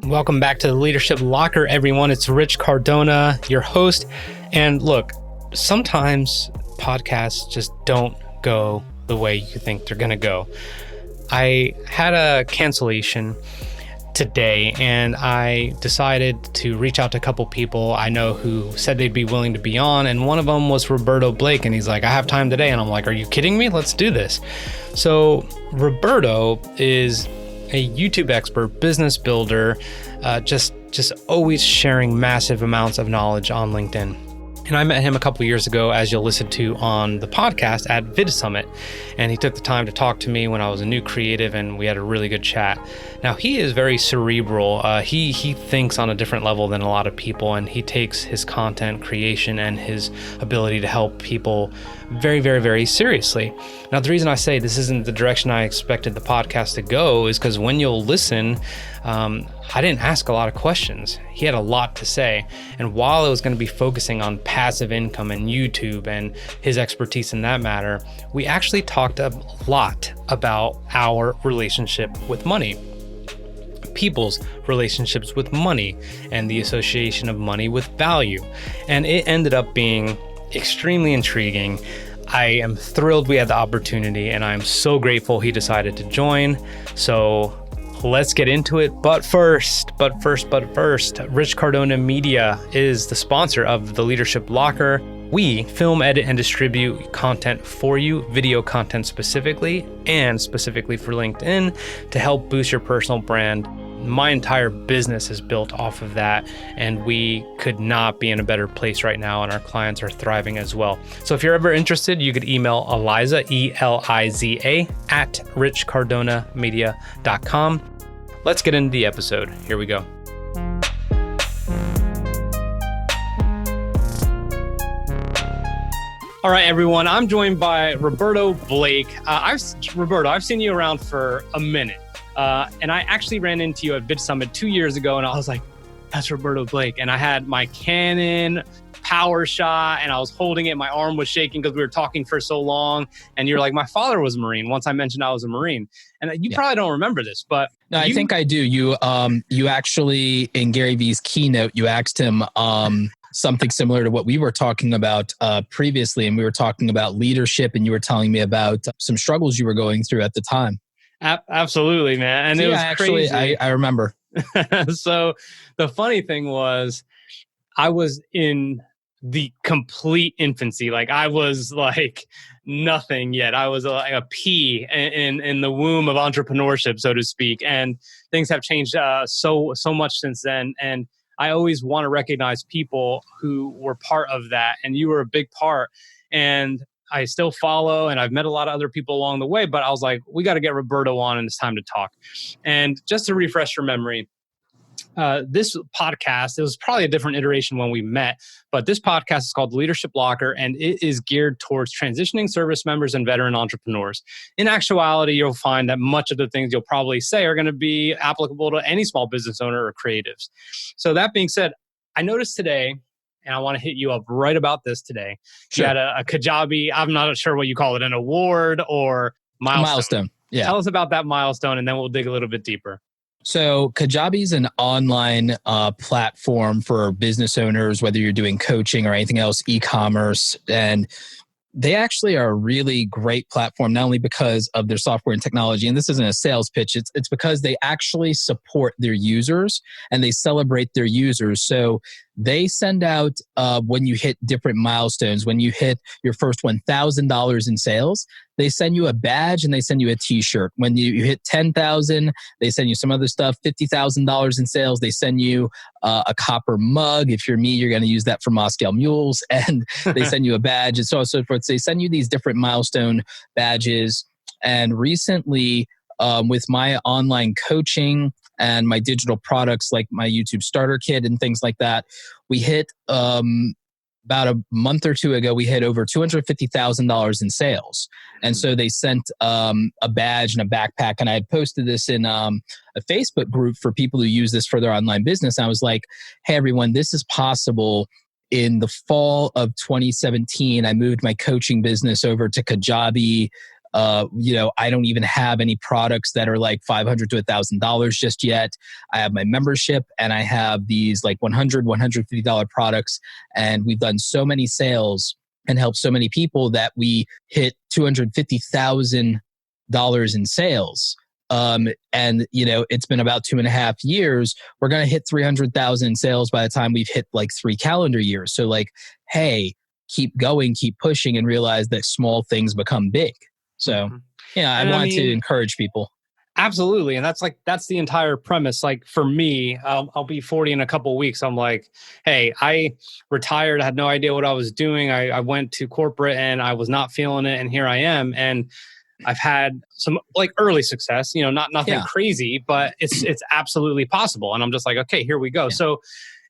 Welcome back to the Leadership Locker, everyone. It's Rich Cardona, your host. And look, sometimes podcasts just don't go the way you think they're going to go. I had a cancellation today, and I decided to reach out to a couple people I know who said they'd be willing to be on. And one of them was Roberto Blake. And he's like, I have time today. And I'm like, are you kidding me? Let's do this. So Roberto is a YouTube expert, business builder, just always sharing massive amounts of knowledge on LinkedIn. And I met him a couple years ago, as you'll listen to on the podcast at Vid Summit. And he took the time to talk to me when I was a new creative, and we had a really good chat. Now, he is very cerebral. He thinks on a different level than a lot of people, and he takes his content creation and his ability to help people very, very, very seriously. Now, the reason I say this isn't the direction I expected the podcast to go is because when you'll listen, I didn't ask a lot of questions. He had a lot to say. And while I was going to be focusing on passive income and YouTube and his expertise in that matter, we actually talked a lot about our relationship with money, people's relationships with money, and the association of money with value. And it ended up being extremely intriguing. I am thrilled we had the opportunity, and I'm so grateful he decided to join. So let's get into it. But first, Rich Cardona Media is the sponsor of the Leadership Locker. We film, edit, and distribute content for you, video content specifically, and specifically for LinkedIn to help boost your personal brand. My entire business is built off of that, and we could not be in a better place right now, and our clients are thriving as well. So if you're ever interested, you could email Eliza, E-L-I-Z-A, at richcardonamedia.com. Let's get into the episode. Here we go. All right, everyone. I'm joined by Roberto Blake. Roberto, I've seen you around for a minute. And I actually ran into you at Vid Summit 2 years ago, and I was like, that's Roberto Blake. And I had my Canon power shot, and I was holding it. My arm was shaking because we were talking for so long. And you're like, my father was a Marine. Once I mentioned I was a Marine. And you probably don't remember this, but no, I think I do. You actually, in Gary Vee's keynote, you asked him something similar to what we were talking about previously. And we were talking about leadership, and you were telling me about some struggles you were going through at the time. Absolutely, man. And it was crazy. I remember. So the funny thing was, I was in the complete infancy. Like, I was like nothing yet. I was like a pea in the womb of entrepreneurship, so to speak. And things have changed so much since then. And I always want to recognize people who were part of that. And you were a big part. And I still follow, and I've met a lot of other people along the way, but I was like, we got to get Roberto on, and it's time to talk. And just to refresh your memory, this podcast, it was probably a different iteration when we met, but this podcast is called Leadership Locker, and it is geared towards transitioning service members and veteran entrepreneurs. In actuality, you'll find that much of the things you'll probably say are going to be applicable to any small business owner or creatives. So that being said, I noticed today, and I want to hit you up right about this today. Sure. You had a Kajabi, I'm not sure what you call it, an award or milestone. Yeah. Tell us about that milestone, and then we'll dig a little bit deeper. So Kajabi is an online platform for business owners, whether you're doing coaching or anything else, e-commerce. And they actually are a really great platform, not only because of their software and technology, and this isn't a sales pitch, it's because they actually support their users and they celebrate their users. So they send out, when you hit different milestones, when you hit your first $1,000 in sales, they send you a badge and they send you a t-shirt. When you hit 10,000, they send you some other stuff. $50,000 in sales, they send you a copper mug. If you're me, you're going to use that for Moscow Mules. And they send you a badge and so on and so forth. So they send you these different milestone badges. And recently, with my online coaching and my digital products like my YouTube starter kit and things like that, we hit about a month or two ago, we hit over $250,000 in sales. And so they sent a badge and a backpack. And I had posted this in a Facebook group for people who use this for their online business. I was like, hey, everyone, this is possible. In the fall of 2017, I moved my coaching business over to Kajabi. I don't even have any products that are like $500 to $1,000 just yet. I have my membership and I have these like $150 products. And we've done so many sales and helped so many people that we hit $250,000 in sales. It's been about 2.5 years. We're going to hit 300,000 in sales by the time we've hit like 3 calendar years. So like, hey, keep going, keep pushing, and realize that small things become big. So, I want to encourage people. Absolutely. And that's the entire premise. Like for me, I'll be 40 in a couple of weeks. I'm like, hey, I retired. I had no idea what I was doing. I went to corporate and I was not feeling it. And here I am. And I've had some like early success, nothing crazy, but it's absolutely possible. And I'm just like, okay, here we go. Yeah. So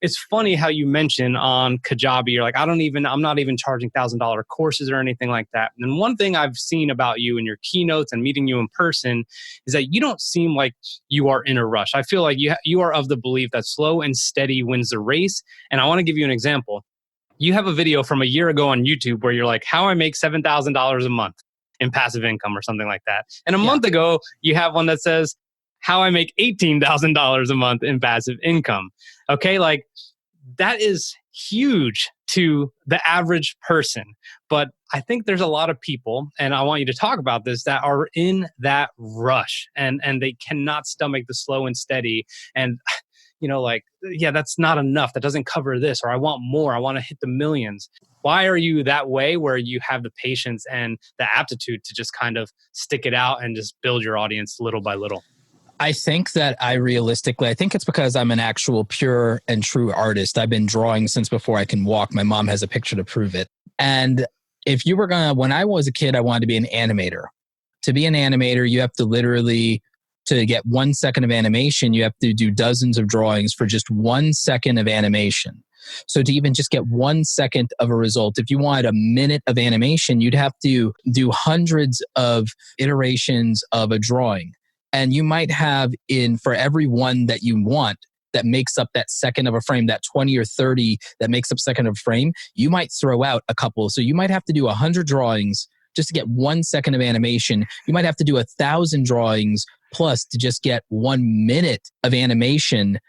it's funny how you mention on Kajabi, you're like, I'm not even charging $1,000 courses or anything like that. And one thing I've seen about you in your keynotes and meeting you in person is that you don't seem like you are in a rush. I feel like you are of the belief that slow and steady wins the race. And I want to give you an example. You have a video from a year ago on YouTube where you're like, how I make $7,000 a month in passive income or something like that. And a month ago, you have one that says, how I make $18,000 a month in passive income. Okay, like that is huge to the average person. But I think there's a lot of people, and I want you to talk about this, that are in that rush and they cannot stomach the slow and steady. And that's not enough. That doesn't cover this, or I want more. I want to hit the millions. Why are you that way where you have the patience and the aptitude to just kind of stick it out and just build your audience little by little? I think that I think it's because I'm an actual pure and true artist. I've been drawing since before I can walk. My mom has a picture to prove it. And if you were when I was a kid, I wanted to be an animator. To be an animator, you have to literally, to get 1 second of animation, you have to do dozens of drawings for just 1 second of animation. So to even just get 1 second of a result, if you wanted a minute of animation, you'd have to do hundreds of iterations of a drawing. And you might have for every one that you want that makes up that second of a frame, that 20 or 30 that makes up second of a frame, you might throw out a couple. So you might have to do 100 drawings just to get 1 second of animation. You might have to do 1,000 drawings plus to just get 1 minute of animation.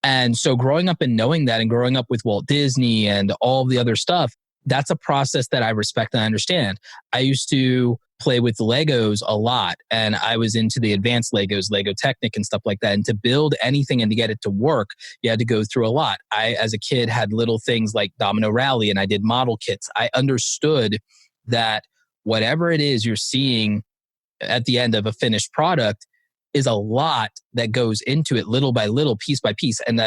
And so growing up and knowing that, and growing up with Walt Disney and all the other stuff, that's a process that I respect and I understand. I used to play with Legos a lot, and I was into the advanced Legos, Lego Technic and stuff like that. And to build anything and to get it to work, you had to go through a lot. I, as a kid, had little things like Domino Rally, and I did model kits. I understood that whatever it is you're seeing at the end of a finished product is a lot that goes into it, little by little, piece by piece. And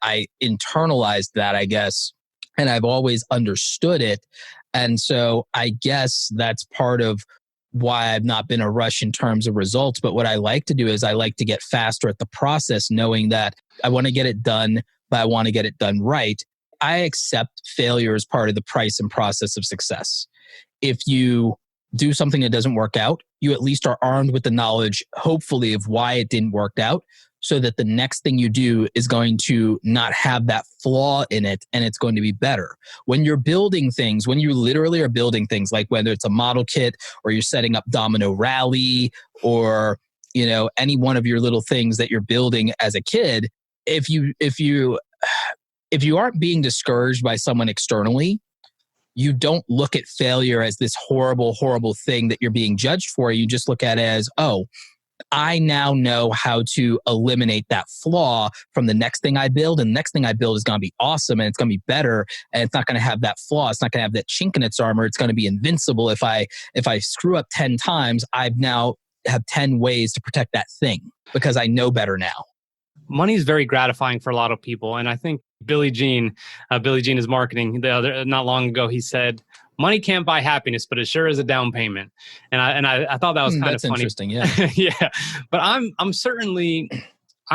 I internalized that, I guess, and I've always understood it. And so I guess that's part of why I've not been a rush in terms of results. But what I like to do is I like to get faster at the process, knowing that I want to get it done, but I want to get it done right. I accept failure as part of the price and process of success. If you do something that doesn't work out, you at least are armed with the knowledge, hopefully, of why it didn't work out, so that the next thing you do is going to not have that flaw in it and it's going to be better. When you're building things, when you literally are building things, like whether it's a model kit or you're setting up Domino Rally or, any one of your little things that you're building as a kid, if you aren't being discouraged by someone externally, you don't look at failure as this horrible, horrible thing that you're being judged for. You just look at it as, oh, I now know how to eliminate that flaw from the next thing I build. And the next thing I build is going to be awesome and it's going to be better. And it's not going to have that flaw. It's not going to have that chink in its armor. It's going to be invincible. If I screw up 10 times, I've now have 10 ways to protect that thing because I know better now. Money is very gratifying for a lot of people. And I think Billy Jean is marketing. Not long ago, he said, money can't buy happiness, but it sure is a down payment. And I thought that was kind of funny. Interesting, yeah. Yeah. But I'm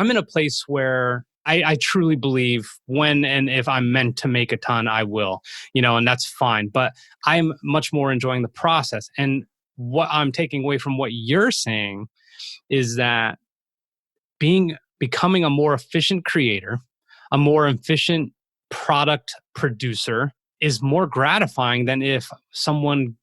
in a place where I truly believe when and if I'm meant to make a ton, I will, and that's fine. But I'm much more enjoying the process. And what I'm taking away from what you're saying is that becoming a more efficient creator, a more efficient product producer is more gratifying than if someone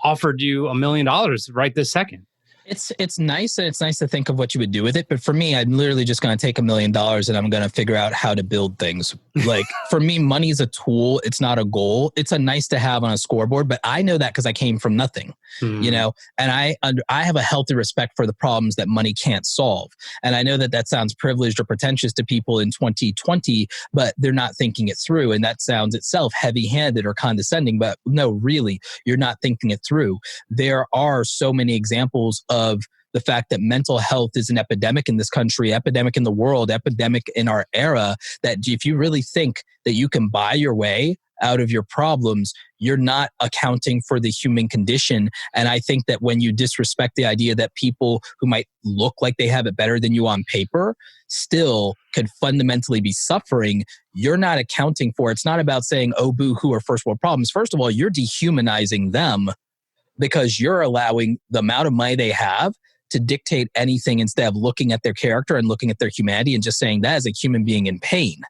offered you $1 million right this second. It's nice, and it's nice to think of what you would do with it. But for me, I'm literally just going to take $1 million and I'm going to figure out how to build things. Like for me, money is a tool. It's not a goal. It's a nice to have on a scoreboard. But I know that because I came from nothing, you know, and I have a healthy respect for the problems that money can't solve. And I know that that sounds privileged or pretentious to people in 2020, but they're not thinking it through. And that sounds itself heavy-handed or condescending. But no, really, you're not thinking it through. There are so many examples of the fact that mental health is an epidemic in this country, epidemic in the world, epidemic in our era, that if you really think that you can buy your way out of your problems, you're not accounting for the human condition. And I think that when you disrespect the idea that people who might look like they have it better than you on paper still could fundamentally be suffering, you're not accounting for it. It's not about saying, oh, boo-hoo, or first world problems. First of all, you're dehumanizing them, because you're allowing the amount of money they have to dictate anything instead of looking at their character and looking at their humanity and just saying that is a human being in pain.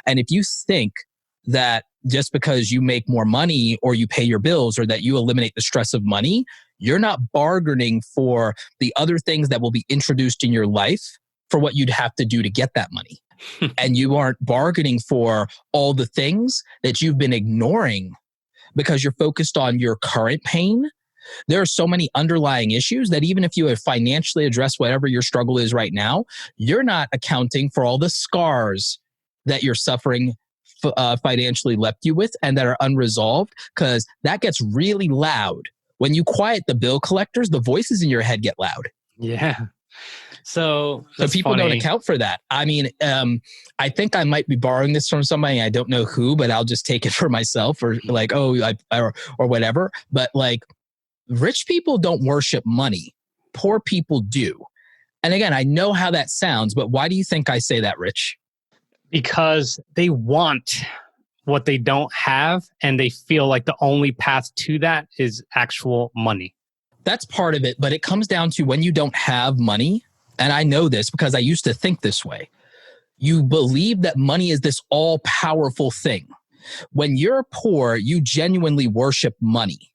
And if you think that just because you make more money or you pay your bills or that you eliminate the stress of money, you're not bargaining for the other things that will be introduced in your life for what you'd have to do to get that money. And you aren't bargaining for all the things that you've been ignoring because you're focused on your current pain. There are so many underlying issues that even if you have financially addressed whatever your struggle is right now, you're not accounting for all the scars that you're suffering financially left you with and that are unresolved, because that gets really loud. When you quiet the bill collectors, the voices in your head get loud. Yeah. So people funny. Don't account for that. I mean, I think I might be borrowing this from somebody. I don't know who, but I'll just take it for myself, or like, or whatever. But like, rich people don't worship money. Poor people do. And again, I know how that sounds, but why do you think I say that, Rich? Because they want what they don't have, and they feel like the only path to that is actual money. That's part of it, but it comes down to when you don't have money, and I know this because I used to think this way, you believe that money is this all-powerful thing. When you're poor, you genuinely worship money.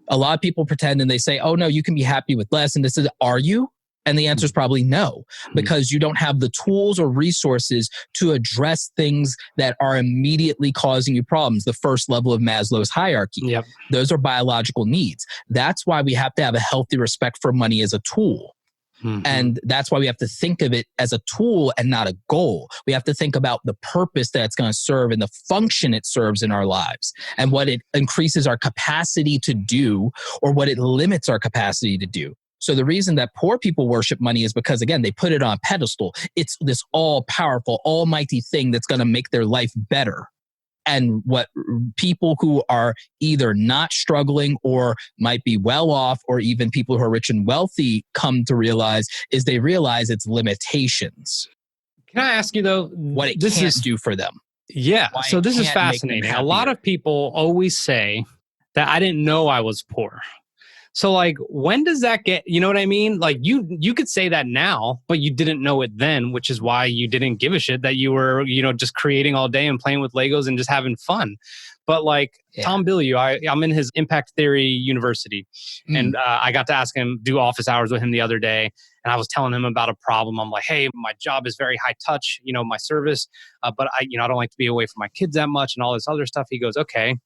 A lot of people pretend and they say, oh no, you can be happy with less. And this is, are you? And the answer is probably no, because you don't have the tools or resources to address things that are immediately causing you problems. The first level of Maslow's hierarchy. Yep. Those are biological needs. That's why we have to have a healthy respect for money as a tool. And that's why we have to think of it as a tool and not a goal. We have to think about the purpose that it's going to serve and the function it serves in our lives and what it increases our capacity to do or what it limits our capacity to do. So the reason that poor people worship money is because, again, they put it on a pedestal. It's this all-powerful, almighty thing that's going to make their life better. And what people who are either not struggling or might be well off, or even people who are rich and wealthy come to realize is they realize its limitations. Can I ask you though, what it can't do for them? Yeah. So this is fascinating. A lot of people always say that I didn't know I was poor. So like, when does that get, you know what I mean? Like you could say that now, but you didn't know it then, which is why you didn't give a shit that you were, just creating all day and playing with Legos and just having fun. But like Tom Bilyeu, I'm in his Impact Theory University, and I got to ask him, do office hours with him the other day. And I was telling him about a problem. I'm like, hey, my job is very high touch, my service, but I don't like to be away from my kids that much and all this other stuff. He goes, okay.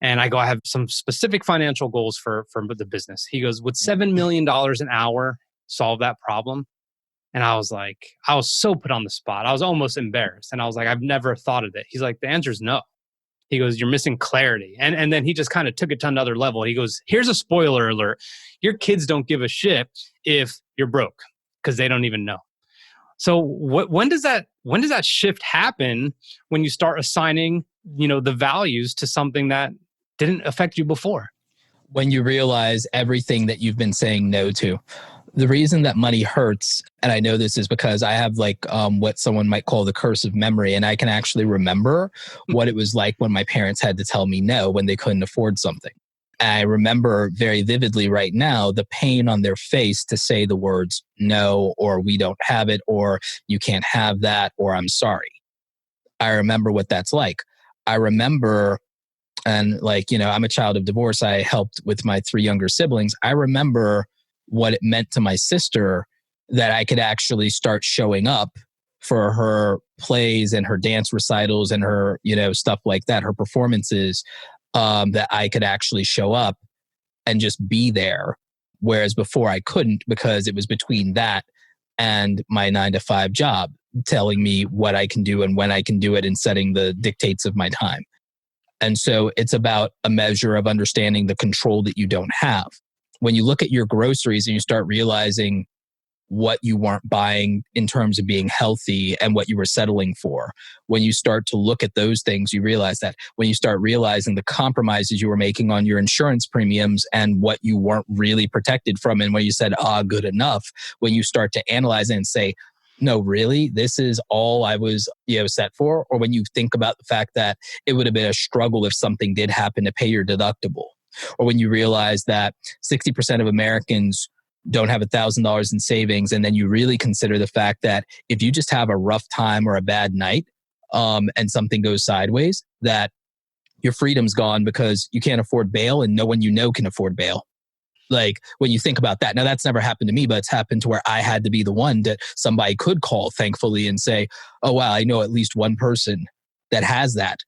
And I go, I have some specific financial goals for the business. He goes, would $7 million an hour solve that problem? And I was like, I was so put on the spot. I was almost embarrassed. And I was like, I've never thought of it. He's like, the answer is no. He goes, you're missing clarity. And then he just kind of took it to another level. He goes, here's a spoiler alert. Your kids don't give a shit if you're broke because they don't even know. So when does that shift happen, when you start assigning, the values to something that didn't affect you before? When you realize everything that you've been saying no to. The reason that money hurts, and I know this is because I have what someone might call the curse of memory, and I can actually remember what it was like when my parents had to tell me no when they couldn't afford something. I remember very vividly right now the pain on their face to say the words no, or we don't have it, or you can't have that, or I'm sorry. I remember what that's like. I remember and like, I'm a child of divorce. I helped with my 3 younger siblings. I remember what it meant to my sister that I could actually start showing up for her plays and her dance recitals and her, stuff like that, her performances, that I could actually show up and just be there. Whereas before I couldn't, because it was between that and my 9-to-5 job telling me what I can do and when I can do it and setting the dictates of my time. And so it's about a measure of understanding the control that you don't have. When you look at your groceries and you start realizing what you weren't buying in terms of being healthy and what you were settling for, when you start to look at those things, you realize that. When you start realizing the compromises you were making on your insurance premiums and what you weren't really protected from, and when you said, good enough, when you start to analyze it and say, no, really, this is all I was, set for. Or when you think about the fact that it would have been a struggle if something did happen to pay your deductible. Or when you realize that 60% of Americans don't have $1,000 in savings. And then you really consider the fact that if you just have a rough time or a bad night, and something goes sideways, that your freedom's gone because you can't afford bail and no one can afford bail. Like when you think about that, now that's never happened to me, but it's happened to where I had to be the one that somebody could call, thankfully, and say, oh, wow, I know at least one person that has that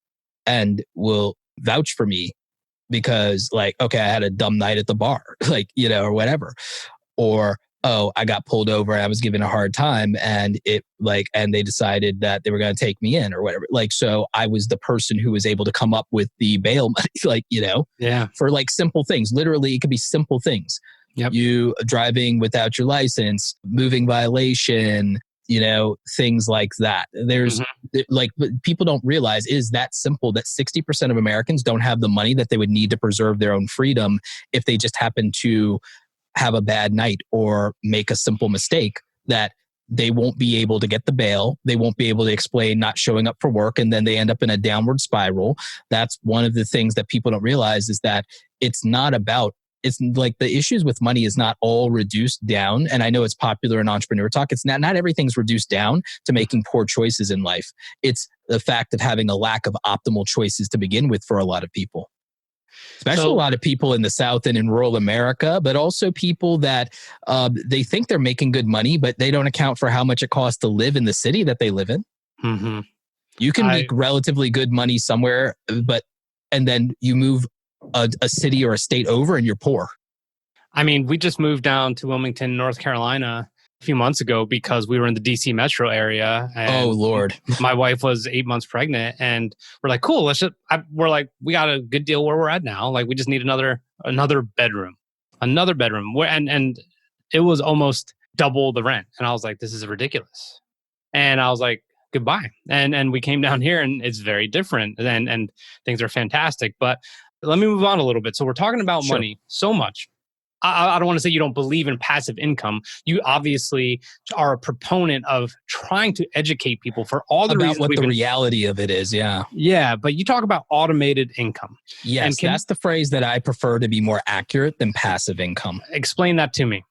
and will vouch for me because like, okay, I had a dumb night at the bar, like, or whatever. Or, oh, I got pulled over and I was given a hard time and and they decided that they were going to take me in or whatever. Like, so I was the person who was able to come up with the bail money, for like simple things. Literally, it could be simple things. Yep. You driving without your license, moving violation, things like that. There's like, people don't realize is that simple that 60% of Americans don't have the money that they would need to preserve their own freedom if they just happen to have a bad night or make a simple mistake, that they won't be able to get the bail. They won't be able to explain not showing up for work. And then they end up in a downward spiral. That's one of the things that people don't realize is that it's like the issues with money is not all reduced down. And I know it's popular in entrepreneur talk. It's not everything's reduced down to making poor choices in life. It's the fact of having a lack of optimal choices to begin with for a lot of people. Especially a lot of people in the South and in rural America, but also people that they think they're making good money, but they don't account for how much it costs to live in the city that they live in. Mm-hmm. You can make relatively good money somewhere, and then you move a city or a state over and you're poor. I mean, we just moved down to Wilmington, North Carolina a few months ago because we were in the DC metro area. And oh, Lord. My wife was 8 months pregnant and we're like, cool, we got a good deal where we're at now. Like we just need another bedroom, and it was almost double the rent. And I was like, this is ridiculous. And I was like, goodbye. And we came down here and it's very different and things are fantastic. But let me move on a little bit. So we're talking about money so much. I don't want to say you don't believe in passive income. You obviously are a proponent of trying to educate people for all the reasons. About what the reality of it is, yeah. Yeah, but you talk about automated income. Yes, that's the phrase that I prefer to be more accurate than passive income. Explain that to me.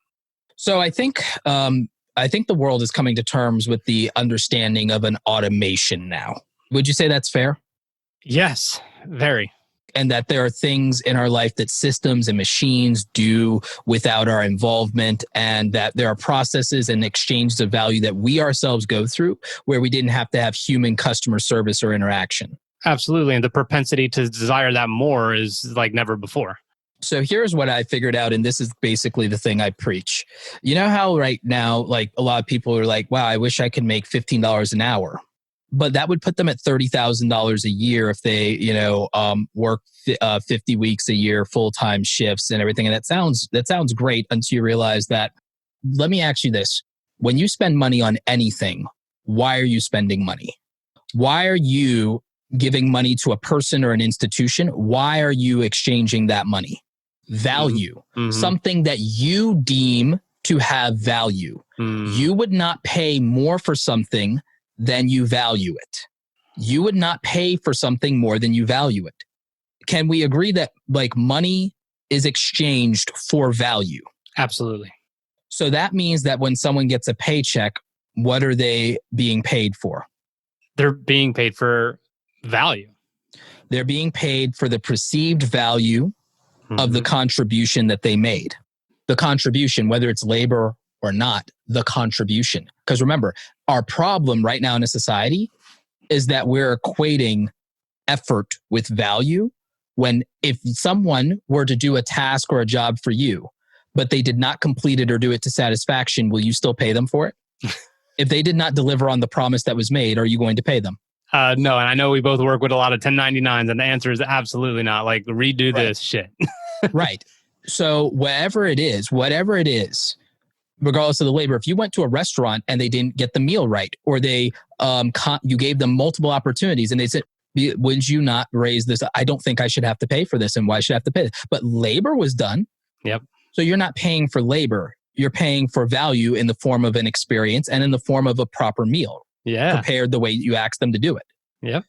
So I think the world is coming to terms with the understanding of an automation now. Would you say that's fair? Yes, very. And that there are things in our life that systems and machines do without our involvement, and that there are processes and exchanges of value that we ourselves go through where we didn't have to have human customer service or interaction. Absolutely. And the propensity to desire that more is like never before. So here's what I figured out, and this is basically the thing I preach. You know how right now, like a lot of people are like, wow, I wish I could make $15 an hour. But that would put them at $30,000 a year if they, work 50 weeks a year, full-time shifts and everything. And that sounds great until you realize that. Let me ask you this. When you spend money on anything, why are you spending money? Why are you giving money to a person or an institution? Why are you exchanging that money? Value. Mm-hmm. Something that you deem to have value. Mm. You would not pay more for something than you value it. You would not pay for something more than you value it. Can we agree that like money is exchanged for value? Absolutely. So that means that when someone gets a paycheck, what are they being paid for? They're being paid for value. They're being paid for the perceived value of the contribution that they made. The contribution, whether it's labor or not, the contribution. Because remember, our problem right now in a society is that we're equating effort with value, when if someone were to do a task or a job for you, but they did not complete it or do it to satisfaction, will you still pay them for it? If they did not deliver on the promise that was made, are you going to pay them? No, and I know we both work with a lot of 1099s, and the answer is absolutely not. Like, redo this shit. Right. So whatever it is, regardless of the labor, if you went to a restaurant and they didn't get the meal right, or they you gave them multiple opportunities and they said, would you not raise this? I don't think I should have to pay for this, and why should I have to pay this? But labor was done. Yep. So you're not paying for labor. You're paying for value in the form of an experience and in the form of a proper meal. Yeah. Prepared the way you asked them to do it. Yep.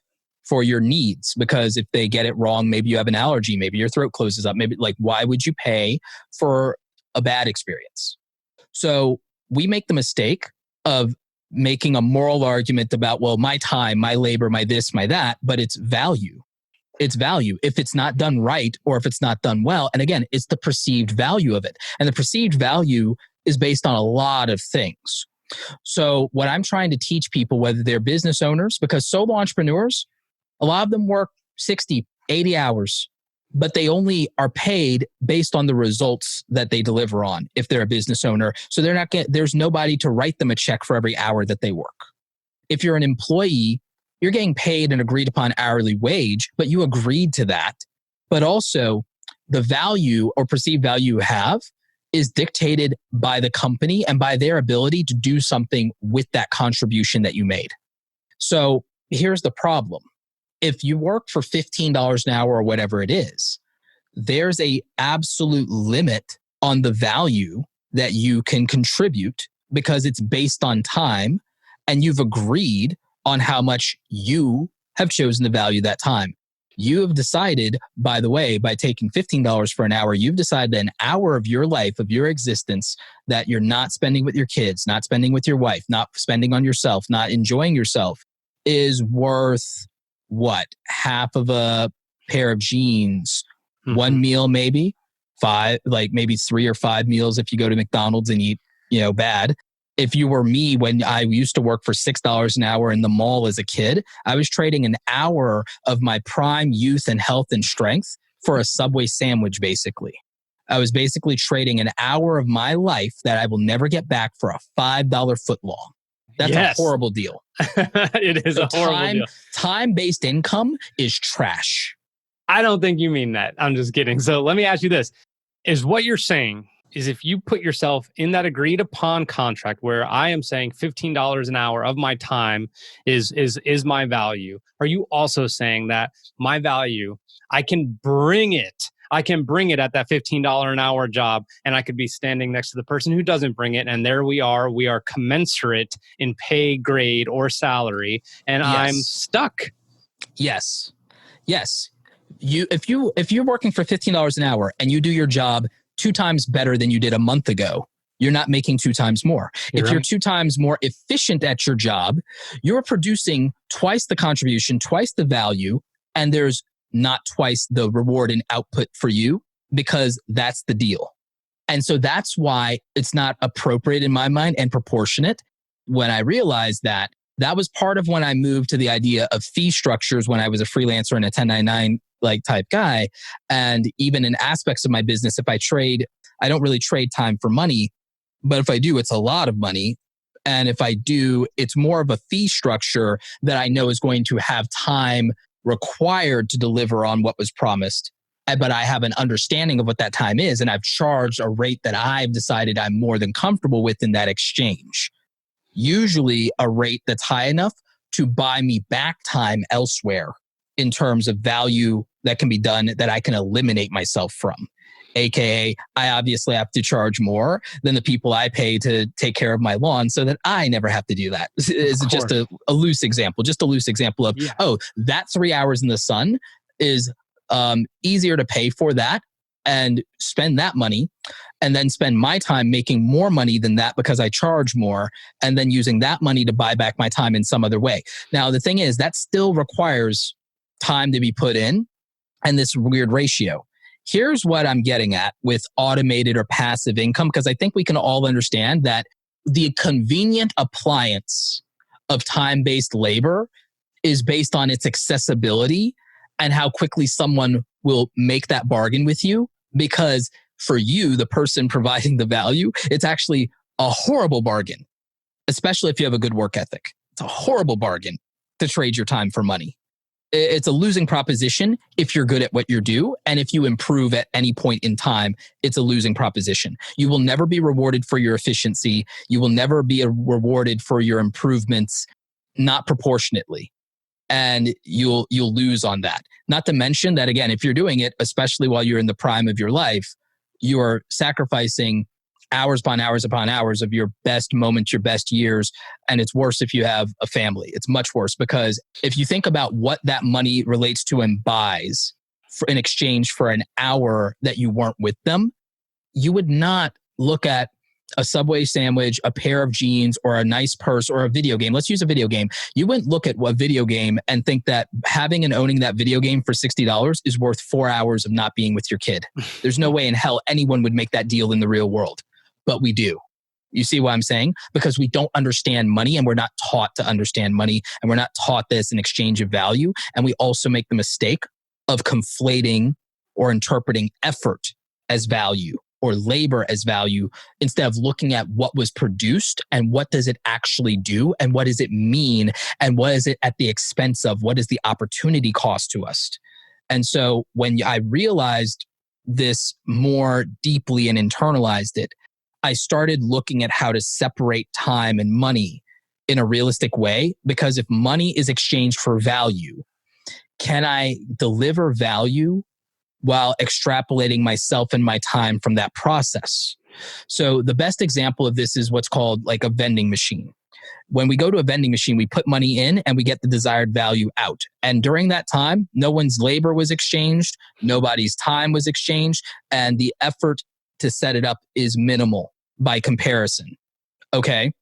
For your needs, because if they get it wrong, maybe you have an allergy, maybe your throat closes up, maybe why would you pay for a bad experience? So we make the mistake of making a moral argument about, well, my time, my labor, my this, my that, but it's value. It's value. If it's not done right, or if it's not done well, and again, it's the perceived value of it. And the perceived value is based on a lot of things. So what I'm trying to teach people, whether they're business owners, because solo entrepreneurs, a lot of them work 60, 80 hours, but they only are paid based on the results that they deliver on if they're a business owner. So there's nobody to write them a check for every hour that they work. If you're an employee, you're getting paid an agreed upon hourly wage, but you agreed to that. But also the value or perceived value you have is dictated by the company and by their ability to do something with that contribution that you made. So here's the problem. If you work for $15 an hour or whatever it is, there's a absolute limit on the value that you can contribute, because it's based on time and you've agreed on how much you have chosen to value that time. You have decided, by the way, by taking $15 for an hour, you've decided an hour of your life, of your existence, that you're not spending with your kids, not spending with your wife, not spending on yourself, not enjoying yourself, is worth what? Half of a pair of jeans, one meal, maybe maybe 3 or 5 meals if you go to McDonald's and eat, bad. If you were me, when I used to work for $6 an hour in the mall as a kid, I was trading an hour of my prime youth and health and strength for a Subway sandwich, basically. I was basically trading an hour of my life that I will never get back for a $5 footlong. That's a horrible deal. It is a horrible deal. Time-based income is trash. I don't think you mean that. I'm just kidding. So let me ask you this. Is what you're saying is, if you put yourself in that agreed upon contract where I am saying $15 an hour of my time is my value, are you also saying that my value, I can bring it at that $15 an hour job, and I could be standing next to the person who doesn't bring it, and there we are commensurate in pay grade or salary, and yes. I'm stuck. Yes. If you're working for $15 an hour and you do your job 2 times better than you did a month ago, you're not making 2 times more. If you're 2 times more efficient at your job, you're producing twice the contribution, twice the value, and there's not twice the reward and output for you, because that's the deal. And so that's why it's not appropriate in my mind and proportionate. When I realized that was part of when I moved to the idea of fee structures when I was a freelancer and a 1099 type guy. And even in aspects of my business, if I trade, I don't really trade time for money, but if I do, it's a lot of money. And if I do, it's more of a fee structure that I know is going to have time required to deliver on what was promised. But I have an understanding of what that time is, and I've charged a rate that I've decided I'm more than comfortable with in that exchange. Usually a rate that's high enough to buy me back time elsewhere in terms of value that can be done that I can eliminate myself from. AKA, I obviously have to charge more than the people I pay to take care of my lawn so that I never have to do that. It's just a loose example, of, that 3 hours in the sun is easier to pay for that and spend that money, and then spend my time making more money than that because I charge more, and then using that money to buy back my time in some other way. Now, the thing is, that still requires time to be put in and this weird ratio. Here's what I'm getting at with automated or passive income, because I think we can all understand that the convenient appliance of time-based labor is based on its accessibility and how quickly someone will make that bargain with you. Because for you, the person providing the value, it's actually a horrible bargain, especially if you have a good work ethic. It's a horrible bargain to trade your time for money. It's a losing proposition if you're good at what you do. And if you improve at any point in time, it's a losing proposition. You will never be rewarded for your efficiency. You will never be rewarded for your improvements, not proportionately. And you'll lose on that. Not to mention that, again, if you're doing it, especially while you're in the prime of your life, you are sacrificing hours upon hours upon hours of your best moments, your best years. And it's worse if you have a family. It's much worse, because if you think about what that money relates to and buys in exchange for an hour that you weren't with them, you would not look at a Subway sandwich, a pair of jeans, or a nice purse, or a video game. Let's use a video game. You wouldn't look at a video game and think that having and owning that video game for $60 is worth 4 hours of not being with your kid. There's no way in hell anyone would make that deal in the real world. But we do. You see what I'm saying? Because we don't understand money, and we're not taught to understand money, and we're not taught this in exchange of value. And we also make the mistake of conflating or interpreting effort as value or labor as value, instead of looking at what was produced and what does it actually do and what does it mean and what is it at the expense of, what is the opportunity cost to us. And so when I realized this more deeply and internalized it, I started looking at how to separate time and money in a realistic way. Because if money is exchanged for value, can I deliver value while extrapolating myself and my time from that process? So the best example of this is what's called like a vending machine. When we go to a vending machine, we put money in and we get the desired value out. And during that time, no one's labor was exchanged, nobody's time was exchanged, and the effort to set it up is minimal by comparison. Okay?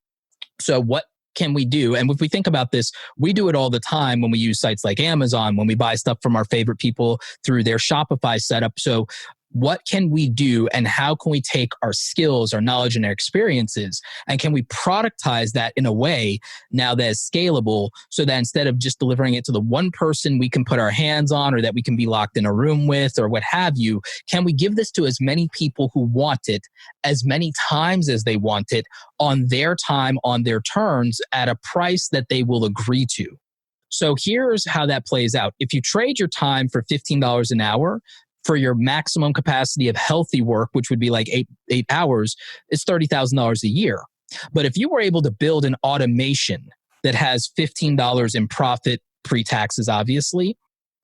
So what can we do? And if we think about this, we do it all the time when we use sites like Amazon, when we buy stuff from our favorite people through their Shopify setup. So what can we do, and how can we take our skills, our knowledge, and our experiences, and can we productize that in a way now that is scalable, so that instead of just delivering it to the one person we can put our hands on, or that we can be locked in a room with, or what have you, can we give this to as many people who want it as many times as they want it, on their time, on their terms, at a price that they will agree to? So here's how that plays out. If you trade your time for $15 an hour, for your maximum capacity of healthy work, which would be like eight hours, it's $30,000 a year. But if you were able to build an automation that has $15 in profit, pre-taxes, obviously,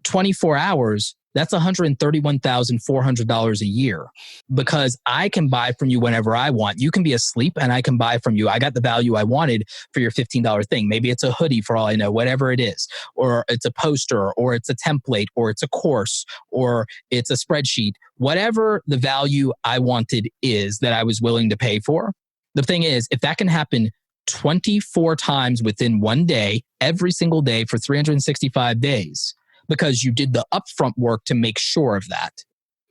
24 hours, that's $131,400 a year, because I can buy from you whenever I want. You can be asleep and I can buy from you. I got the value I wanted for your $15 thing. Maybe it's a hoodie for all I know, whatever it is, or it's a poster, or it's a template, or it's a course, or it's a spreadsheet, whatever the value I wanted is that I was willing to pay for. The thing is, if that can happen 24 times within one day, every single day for 365 days, because you did the upfront work to make sure of that,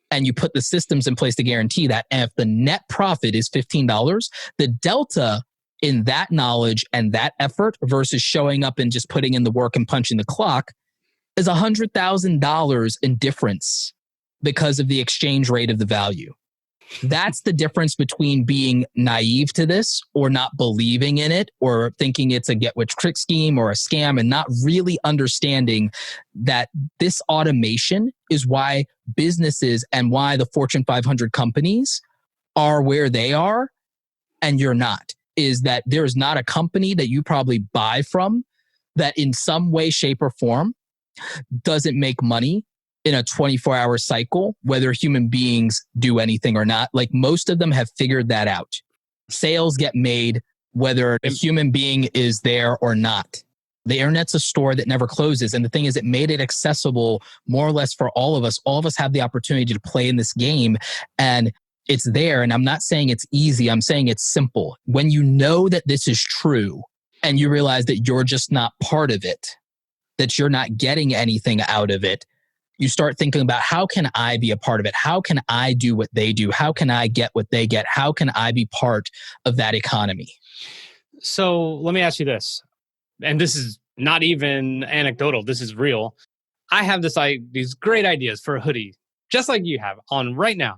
and you put the systems in place to guarantee that. And if the net profit is $15, the delta in that knowledge and that effort versus showing up and just putting in the work and punching the clock is $100,000 in difference because of the exchange rate of the value. That's the difference between being naive to this, or not believing in it, or thinking it's a get-rich-quick scheme or a scam, and not really understanding that this automation is why businesses and why the Fortune 500 companies are where they are and you're not. Is that there is not a company that you probably buy from that in some way, shape, or form doesn't make money in a 24-hour cycle, whether human beings do anything or not. Like, most of them have figured that out. Sales get made whether a human being is there or not. The internet's a store that never closes. And the thing is, it made it accessible more or less for all of us. All of us have the opportunity to play in this game, and it's there. And I'm not saying it's easy. I'm saying it's simple. When you know that this is true and you realize that you're just not part of it, that you're not getting anything out of it, you start thinking about how can I be a part of it? How can I do what they do? How can I get what they get? How can I be part of that economy? So let me ask you this, and this is not even anecdotal. This is real. I have these great ideas for a hoodie, just like you have on right now.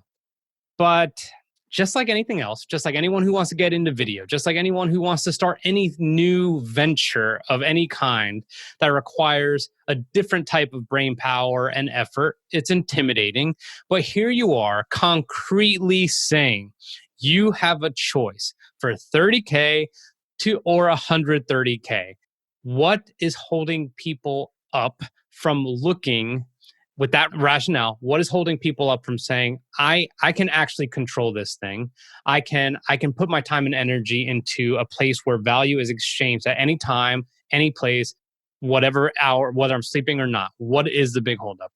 But just like anything else, just like anyone who wants to get into video, just like anyone who wants to start any new venture of any kind that requires a different type of brain power and effort, it's intimidating. But here you are concretely saying you have a choice for 30K or 130K. What is holding people up from looking with that rationale? What is holding people up from saying, I can actually control this thing. I can put my time and energy into a place where value is exchanged at any time, any place, whatever hour, whether I'm sleeping or not. What is the big holdup?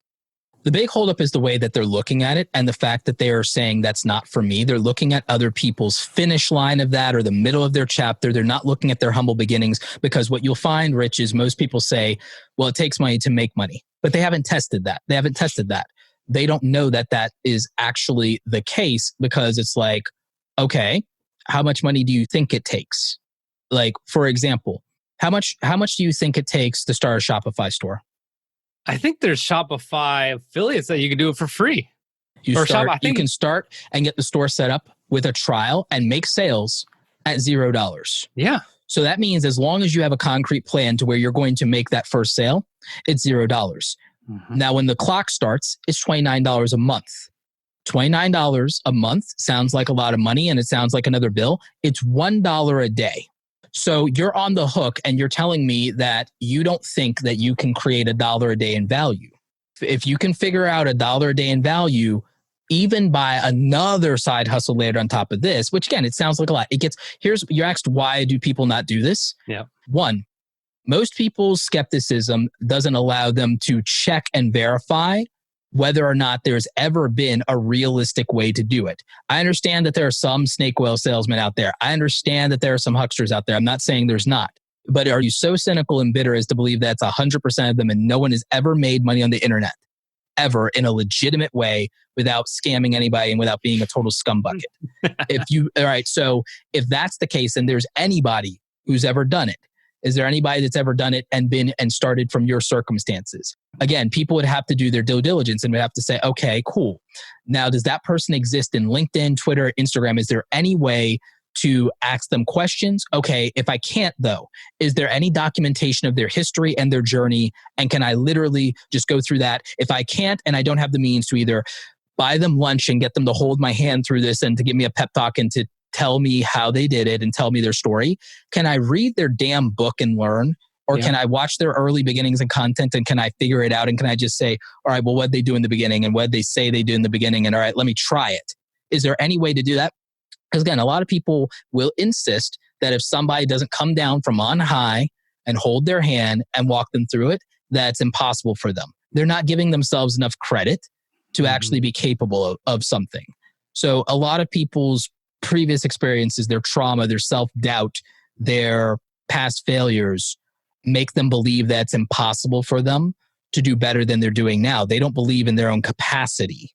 The big holdup is the way that they're looking at it and the fact that they are saying that's not for me. They're looking at other people's finish line of that or the middle of their chapter. They're not looking at their humble beginnings, because what you'll find, Rich, is most people say, well, it takes money to make money, but they haven't tested that. They don't know that that is actually the case, because it's like, okay, how much money do you think it takes? Like, for example, how much do you think it takes to start a Shopify store? I think there's Shopify affiliates that you can do it for free. You can start and get the store set up with a trial and make sales at $0. Yeah. So that means as long as you have a concrete plan to where you're going to make that first sale, it's $0. Mm-hmm. Now, when the clock starts, it's $29 a month. $29 a month sounds like a lot of money, and it sounds like another bill. It's $1 a day. So you're on the hook, and you're telling me that you don't think that you can create $1 a day in value. If you can figure out $1 a day in value, even by another side hustle later on top of this, which again, it sounds like a lot. You're asked, why do people not do this? Yeah. One, most people's skepticism doesn't allow them to check and verify whether or not there's ever been a realistic way to do it. I understand that there are some snake oil salesmen out there. I understand that there are some hucksters out there. I'm not saying there's not. But are you so cynical and bitter as to believe that's 100% of them and no one has ever made money on the internet, ever, in a legitimate way, without scamming anybody and without being a total scumbucket? All right, so if that's the case, and there's anybody who's ever done it, is there anybody that's ever done it and started from your circumstances? Again, people would have to do their due diligence and would have to say, okay, cool. Now, does that person exist in LinkedIn, Twitter, Instagram? Is there any way to ask them questions? Okay, if I can't though, is there any documentation of their history and their journey? And can I literally just go through that? If I can't, and I don't have the means to either buy them lunch and get them to hold my hand through this and to give me a pep talk and to tell me how they did it and tell me their story, can I read their damn book and learn? Or can I watch their early beginnings and content and can I figure it out? And can I just say, all right, well, what'd they do in the beginning? And what'd they say they do in the beginning? And all right, let me try it. Is there any way to do that? Because again, a lot of people will insist that if somebody doesn't come down from on high and hold their hand and walk them through it, that's impossible for them. They're not giving themselves enough credit to actually be capable of something. So a lot of people's previous experiences, their trauma, their self-doubt, their past failures make them believe that it's impossible for them to do better than they're doing now. They don't believe in their own capacity.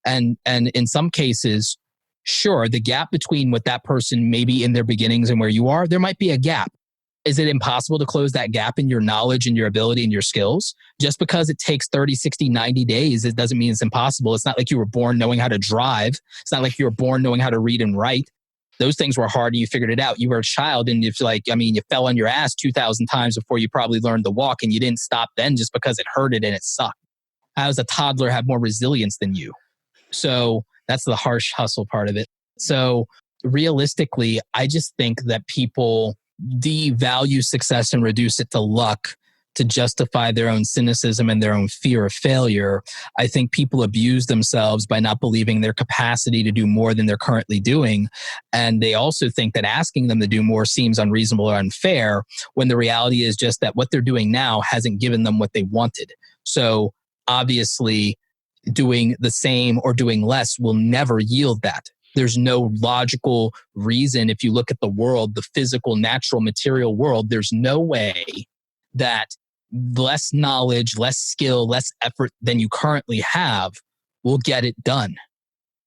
And in some cases, sure, the gap between what that person may be in their beginnings and where you are, there might be a gap. Is it impossible to close that gap in your knowledge and your ability and your skills? Just because it takes 30, 60, 90 days, it doesn't mean it's impossible. It's not like you were born knowing how to drive. It's not like you were born knowing how to read and write. Those things were hard and you figured it out. You were a child and you fell on your ass 2,000 times before you probably learned to walk, and you didn't stop then just because it hurted and it sucked. I, as a toddler, have more resilience than you. So that's the harsh hustle part of it. So realistically, I just think that people devalue success and reduce it to luck to justify their own cynicism and their own fear of failure. I think people abuse themselves by not believing their capacity to do more than they're currently doing. And they also think that asking them to do more seems unreasonable or unfair, when the reality is just that what they're doing now hasn't given them what they wanted. So obviously, doing the same or doing less will never yield that. There's no logical reason. If you look at the world, the physical, natural, material world, there's no way that less knowledge, less skill, less effort than you currently have will get it done.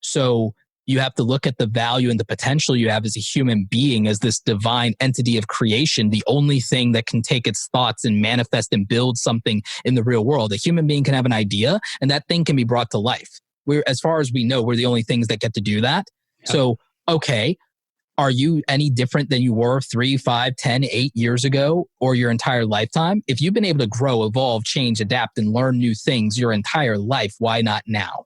So you have to look at the value and the potential you have as a human being, as this divine entity of creation, the only thing that can take its thoughts and manifest and build something in the real world. A human being can have an idea and that thing can be brought to life. As far as we know, we're the only things that get to do that. Yeah. So, okay, are you any different than you were 3, 5, 10, 8 years ago or your entire lifetime? If you've been able to grow, evolve, change, adapt, and learn new things your entire life, why not now?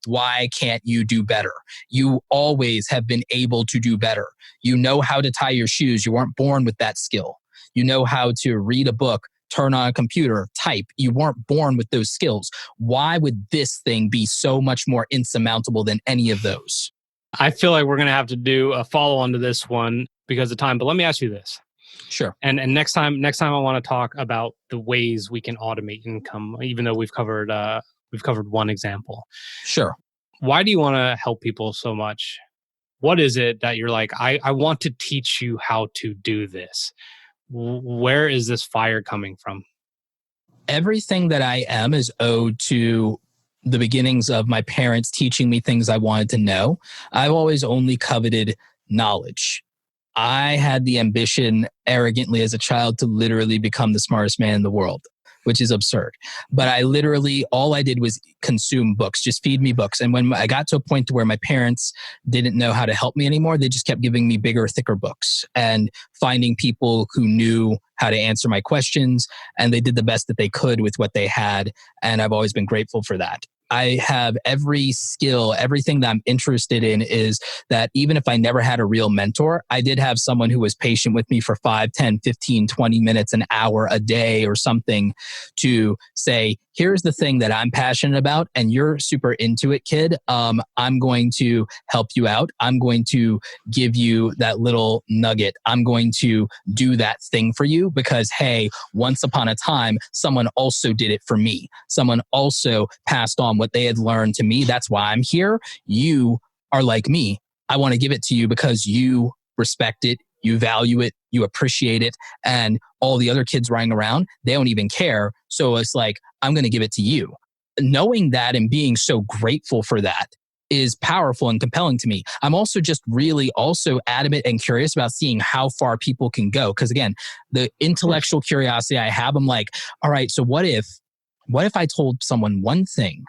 Why can't you do better? You always have been able to do better. You know how to tie your shoes. You weren't born with that skill. You know how to read a book, turn on a computer, type. You weren't born with those skills. Why would this thing be so much more insurmountable than any of those? I feel like we're going to have to do a follow-on to this one because of time, but let me ask you this. Sure. And next time I want to talk about the ways we can automate income, even though we've covered one example. Sure. Why do you want to help people so much? What is it that you're like, I want to teach you how to do this? Where is this fire coming from? Everything that I am is owed to the beginnings of my parents teaching me things I wanted to know. I've always only coveted knowledge. I had the ambition arrogantly as a child to literally become the smartest man in the world, which is absurd. But all I did was consume books, just feed me books. And when I got to a point to where my parents didn't know how to help me anymore, they just kept giving me bigger, thicker books and finding people who knew how to answer my questions. And they did the best that they could with what they had. And I've always been grateful for that. I have every skill, everything that I'm interested in is that even if I never had a real mentor, I did have someone who was patient with me for 5, 10, 15, 20 minutes, an hour a day or something to say, here's the thing that I'm passionate about and you're super into it, kid. I'm going to help you out. I'm going to give you that little nugget. I'm going to do that thing for you because, hey, once upon a time, someone also did it for me. Someone also passed on what they had learned to me. That's why I'm here. You are like me. I want to give it to you because you respect it, you value it, you appreciate it, and all the other kids running around, they don't even care. So it's like, I'm going to give it to you. Knowing that and being so grateful for that is powerful and compelling to me. I'm also just really also adamant and curious about seeing how far people can go. Because again, the intellectual curiosity I have, I'm like, all right, so what if I told someone one thing,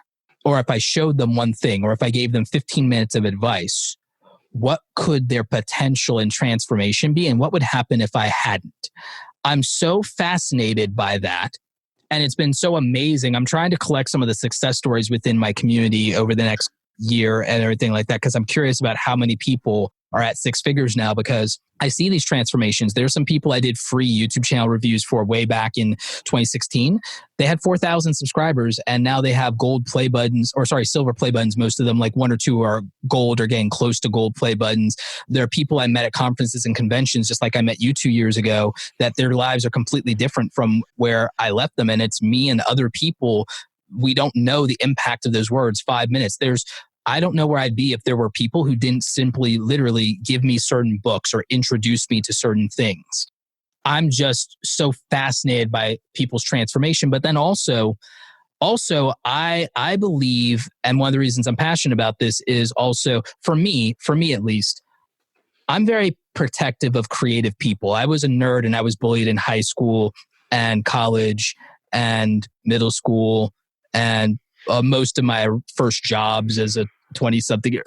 or if I showed them one thing, or if I gave them 15 minutes of advice, what could their potential and transformation be? And what would happen if I hadn't? I'm so fascinated by that. And it's been so amazing. I'm trying to collect some of the success stories within my community over the next year and everything like that, because I'm curious about how many people are at 6 figures now, because I see these transformations. There's some people I did free YouTube channel reviews for way back in 2016. They had 4,000 subscribers and now they have silver play buttons. Most of them, like 1 or 2 are gold or getting close to gold play buttons. There are people I met at conferences and conventions, just like I met you 2 years ago, that their lives are completely different from where I left them. And it's me and other people. We don't know the impact of those words. 5 minutes. I don't know where I'd be if there were people who didn't simply literally give me certain books or introduce me to certain things. I'm just so fascinated by people's transformation. But then also I believe, and one of the reasons I'm passionate about this is also for me at least, I'm very protective of creative people. I was a nerd and I was bullied in high school and college and middle school and most of my first jobs as a 20-something,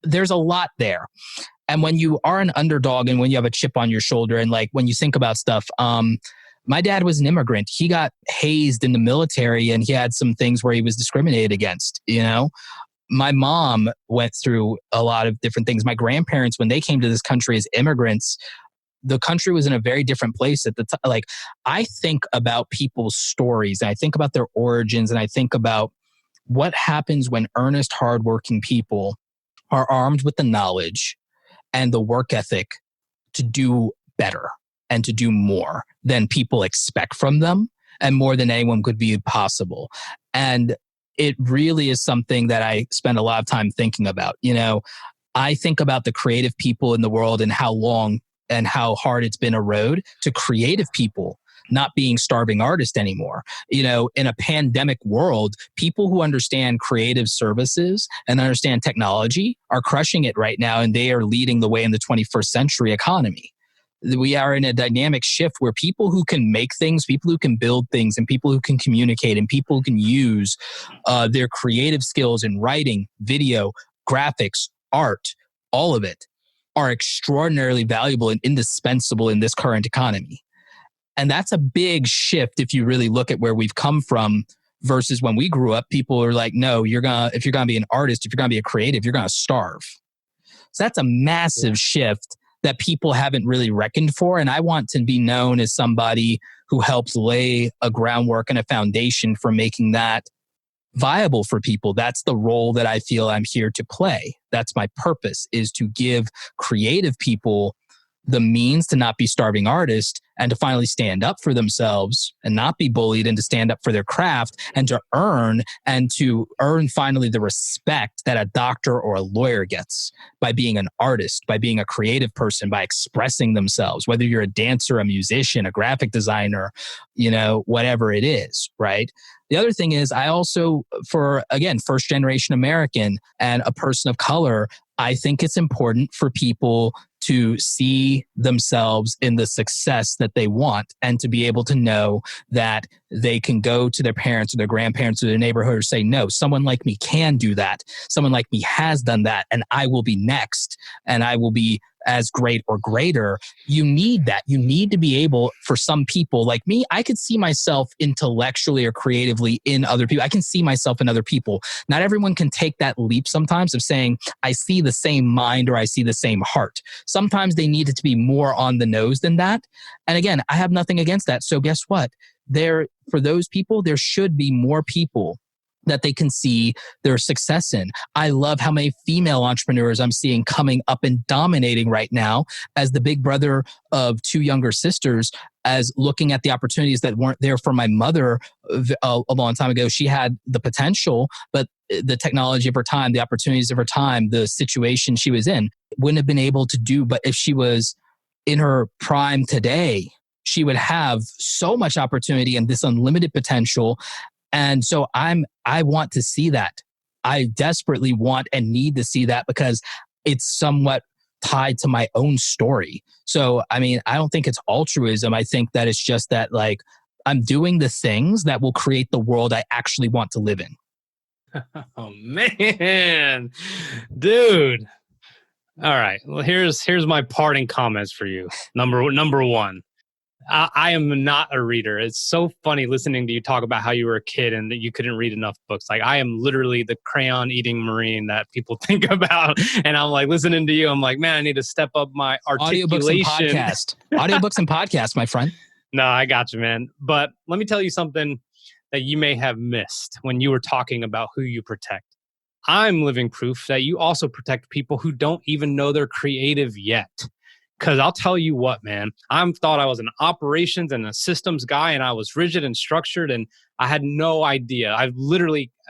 there's a lot there. And when you are an underdog and when you have a chip on your shoulder and like when you think about stuff, my dad was an immigrant. He got hazed in the military and he had some things where he was discriminated against, My mom went through a lot of different things. My grandparents, when they came to this country as immigrants, the country was in a very different place at the time. Like, I think about people's stories and I think about their origins and I think about what happens when earnest, hardworking people are armed with the knowledge and the work ethic to do better and to do more than people expect from them and more than anyone could be possible. And it really is something that I spend a lot of time thinking about. I think about the creative people in the world and how long and how hard it's been a road to creative people not being starving artists anymore. In a pandemic world, people who understand creative services and understand technology are crushing it right now, and they are leading the way in the 21st century economy. We are in a dynamic shift where people who can make things, people who can build things, and people who can communicate, and people who can use their creative skills in writing, video, graphics, art, all of it, are extraordinarily valuable and indispensable in this current economy. And that's a big shift if you really look at where we've come from versus when we grew up. People are like, no, if you're gonna be an artist, if you're gonna be a creative, you're gonna starve. So that's a massive shift that people haven't really reckoned for. And I want to be known as somebody who helps lay a groundwork and a foundation for making that viable for people. That's the role that I feel I'm here to play. That's my purpose, is to give creative people the means to not be starving artists and to finally stand up for themselves and not be bullied, and to stand up for their craft and to earn finally the respect that a doctor or a lawyer gets by being an artist, by being a creative person, by expressing themselves, whether you're a dancer, a musician, a graphic designer, whatever it is, right? The other thing is, I also, first generation American and a person of color, I think it's important for people to see themselves in the success that they want, and to be able to know that they can go to their parents or their grandparents or their neighborhood or say, no, someone like me can do that. Someone like me has done that, and I will be next, and I will be as great or greater. You need that. You need to be able, for some people like me, I could see myself intellectually or creatively in other people. I can see myself in other people. Not everyone can take that leap sometimes of saying, I see the same mind or I see the same heart. Sometimes they need it to be more on the nose than that. And again, I have nothing against that. So guess what? For those people, there should be more people that they can see their success in. I love how many female entrepreneurs I'm seeing coming up and dominating right now as the big brother of two younger sisters, as looking at the opportunities that weren't there for my mother a long time ago. She had the potential, but the technology of her time, the opportunities of her time, the situation she was in, wouldn't have been able to do. But if she was in her prime today, she would have so much opportunity and this unlimited potential. And so I want to see that. I desperately want and need to see that, because it's somewhat tied to my own story. So, I mean, I don't think it's altruism. I think that it's just that, like, I'm doing the things that will create the world I actually want to live in. Oh man, dude. All right. Well, here's my parting comments for you. Number one. I am not a reader. It's so funny listening to you talk about how you were a kid and that you couldn't read enough books. Like, I am literally the crayon eating Marine that people think about. And I'm like, listening to you, I'm like, man, I need to step up my articulation. Audiobooks and podcasts, my friend. No, I got you, man. But let me tell you something that you may have missed when you were talking about who you protect. I'm living proof that you also protect people who don't even know they're creative yet. Because I'll tell you what, man, I thought I was an operations and a systems guy, and I was rigid and structured, and I had no idea.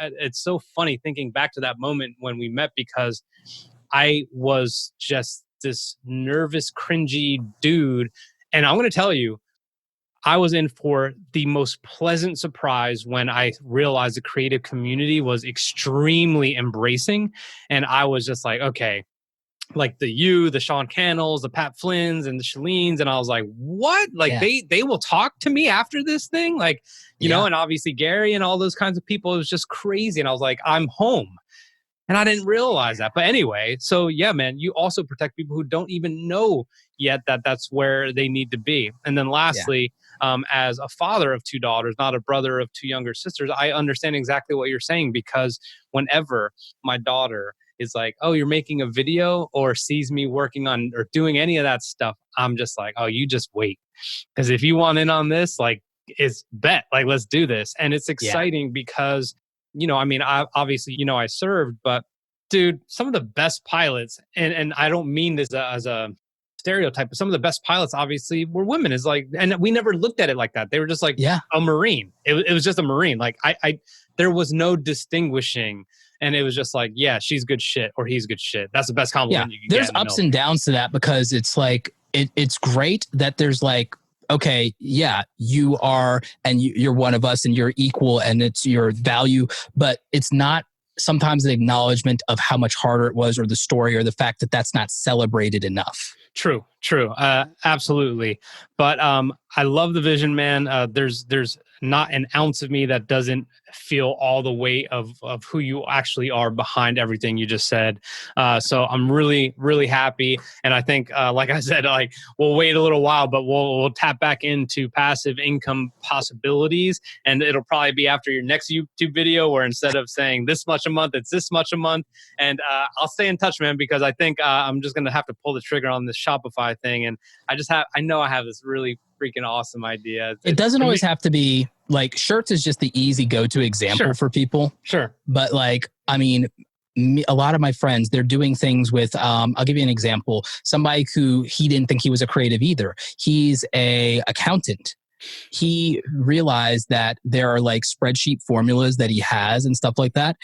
It's so funny thinking back to that moment when we met, because I was just this nervous, cringy dude. And I'm going to tell you, I was in for the most pleasant surprise when I realized the creative community was extremely embracing. And I was just like, okay, like the Sean Cannells, the Pat Flynn's, and the Shaleens. And I was like, what? Like, they will talk to me after this thing? Like, you know, and obviously Gary and all those kinds of people. It was just crazy. And I was like, I'm home. And I didn't realize that. But anyway, so yeah, man, you also protect people who don't even know yet that that's where they need to be. And then lastly, as a father of two daughters, not a brother of two younger sisters, I understand exactly what you're saying, because whenever my daughter is like, oh, you're making a video, or sees me working on or doing any of that stuff, I'm just like, oh, you just wait. Because if you want in on this, like, it's bet, like, let's do this. And it's exciting because, you know, I mean, I obviously, you know, I served, but dude, some of the best pilots, and I don't mean this as a stereotype, but some of the best pilots obviously were women. Is like, and we never looked at it like that. They were just like a Marine. It was just a Marine. Like I there was no distinguishing. And it was just like, yeah, she's good shit or he's good shit. That's the best compliment you can get. There's ups and downs to that, because it's like, it's great that there's like okay, yeah, you are, and you're one of us and you're equal and it's your value, but it's not sometimes an acknowledgement of how much harder it was or the story or the fact that that's not celebrated enough. True, true. Absolutely. But I love the vision, man. There's not an ounce of me that doesn't feel all the weight of who you actually are behind everything you just said. So I'm really, really happy. And I think, like I said, like we'll wait a little while, but we'll tap back into passive income possibilities. And it'll probably be after your next YouTube video where instead of saying this much a month, it's this much a month. And I'll stay in touch, man, because I think I'm just going to have to pull the trigger on this Shopify thing. And I know I have this really freaking awesome idea. It doesn't always have to be like shirts is just the easy go-to example for people. Sure. But like, I mean, a lot of my friends, they're doing things with, I'll give you an example. Somebody who he didn't think he was a creative either. He's a accountant. He realized that there are like spreadsheet formulas that he has and stuff like that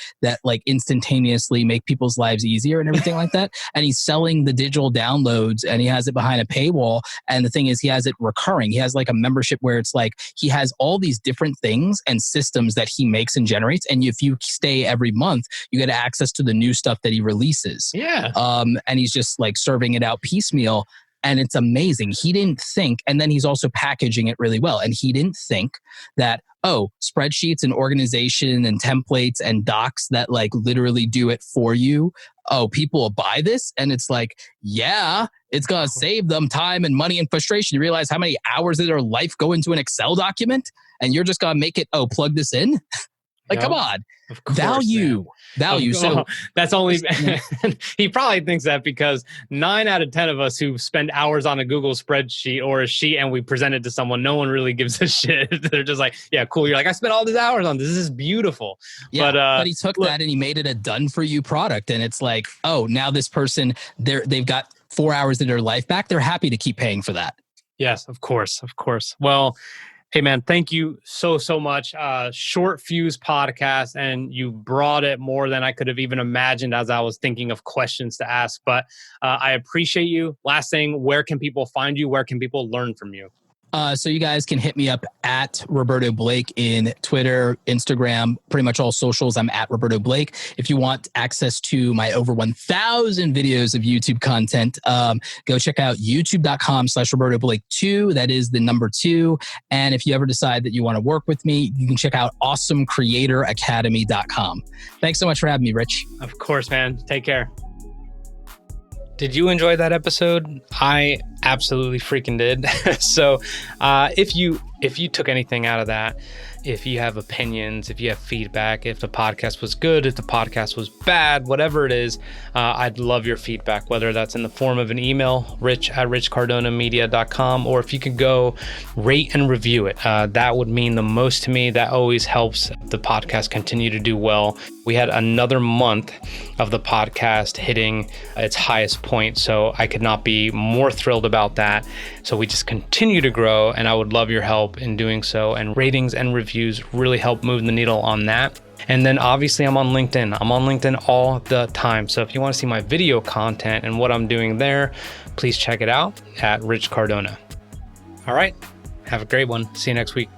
like instantaneously make people's lives easier and everything like that. And he's selling the digital downloads and he has it behind a paywall. And the thing is, he has it recurring. He has like a membership where it's like he has all these different things and systems that he makes and generates. And if you stay every month, you get access to the new stuff that he releases. Yeah. And he's just like serving it out piecemeal. And it's amazing. He didn't think, and then he's also packaging it really well. And he didn't think that, oh, spreadsheets and organization and templates and docs that like literally do it for you. Oh, people will buy this. And it's like, yeah, it's going to save them time and money and frustration. You realize how many hours of their life go into an Excel document and you're just going to make it, oh, plug this in. Like, come on. Of course, value. So that's only, he probably thinks that because 9 out of 10 of us who spend hours on a Google spreadsheet or a sheet and we present it to someone, no one really gives a shit. They're just like, yeah, cool. You're like, I spent all these hours on this. This is beautiful. Yeah, but he took that and he made it a done for you product. And it's like, oh, now this person, they've got 4 hours of their life back. They're happy to keep paying for that. Yes, of course. Of course. Well, hey, man, thank you so much. Short Fuse podcast, and you brought it more than I could have even imagined as I was thinking of questions to ask. But I appreciate you. Last thing, where can people find you? Where can people learn from you? So you guys can hit me up at Roberto Blake in Twitter, Instagram, pretty much all socials. I'm at Roberto Blake. If you want access to my over 1,000 videos of YouTube content, go check out youtube.com/Roberto Blake 2. That is the number 2. And if you ever decide that you want to work with me, you can check out awesomecreatoracademy.com. Thanks so much for having me, Rich. Of course, man. Take care. Did you enjoy that episode? I absolutely freaking did. So if you took anything out of that, if you have opinions, if you have feedback, if the podcast was good, if the podcast was bad, whatever it is, I'd love your feedback, whether that's in the form of an email, rich@richcardonamedia.com, or if you could go rate and review it. That would mean the most to me. That always helps the podcast continue to do well. We had another month of the podcast hitting its highest point, so I could not be more thrilled about that. So we just continue to grow, and I would love your help in doing so. And ratings and reviews really help move the needle on that. And then obviously I'm on LinkedIn. I'm on LinkedIn all the time. So if you want to see my video content and what I'm doing there, please check it out at Rich Cardona. All right. Have a great one. See you next week.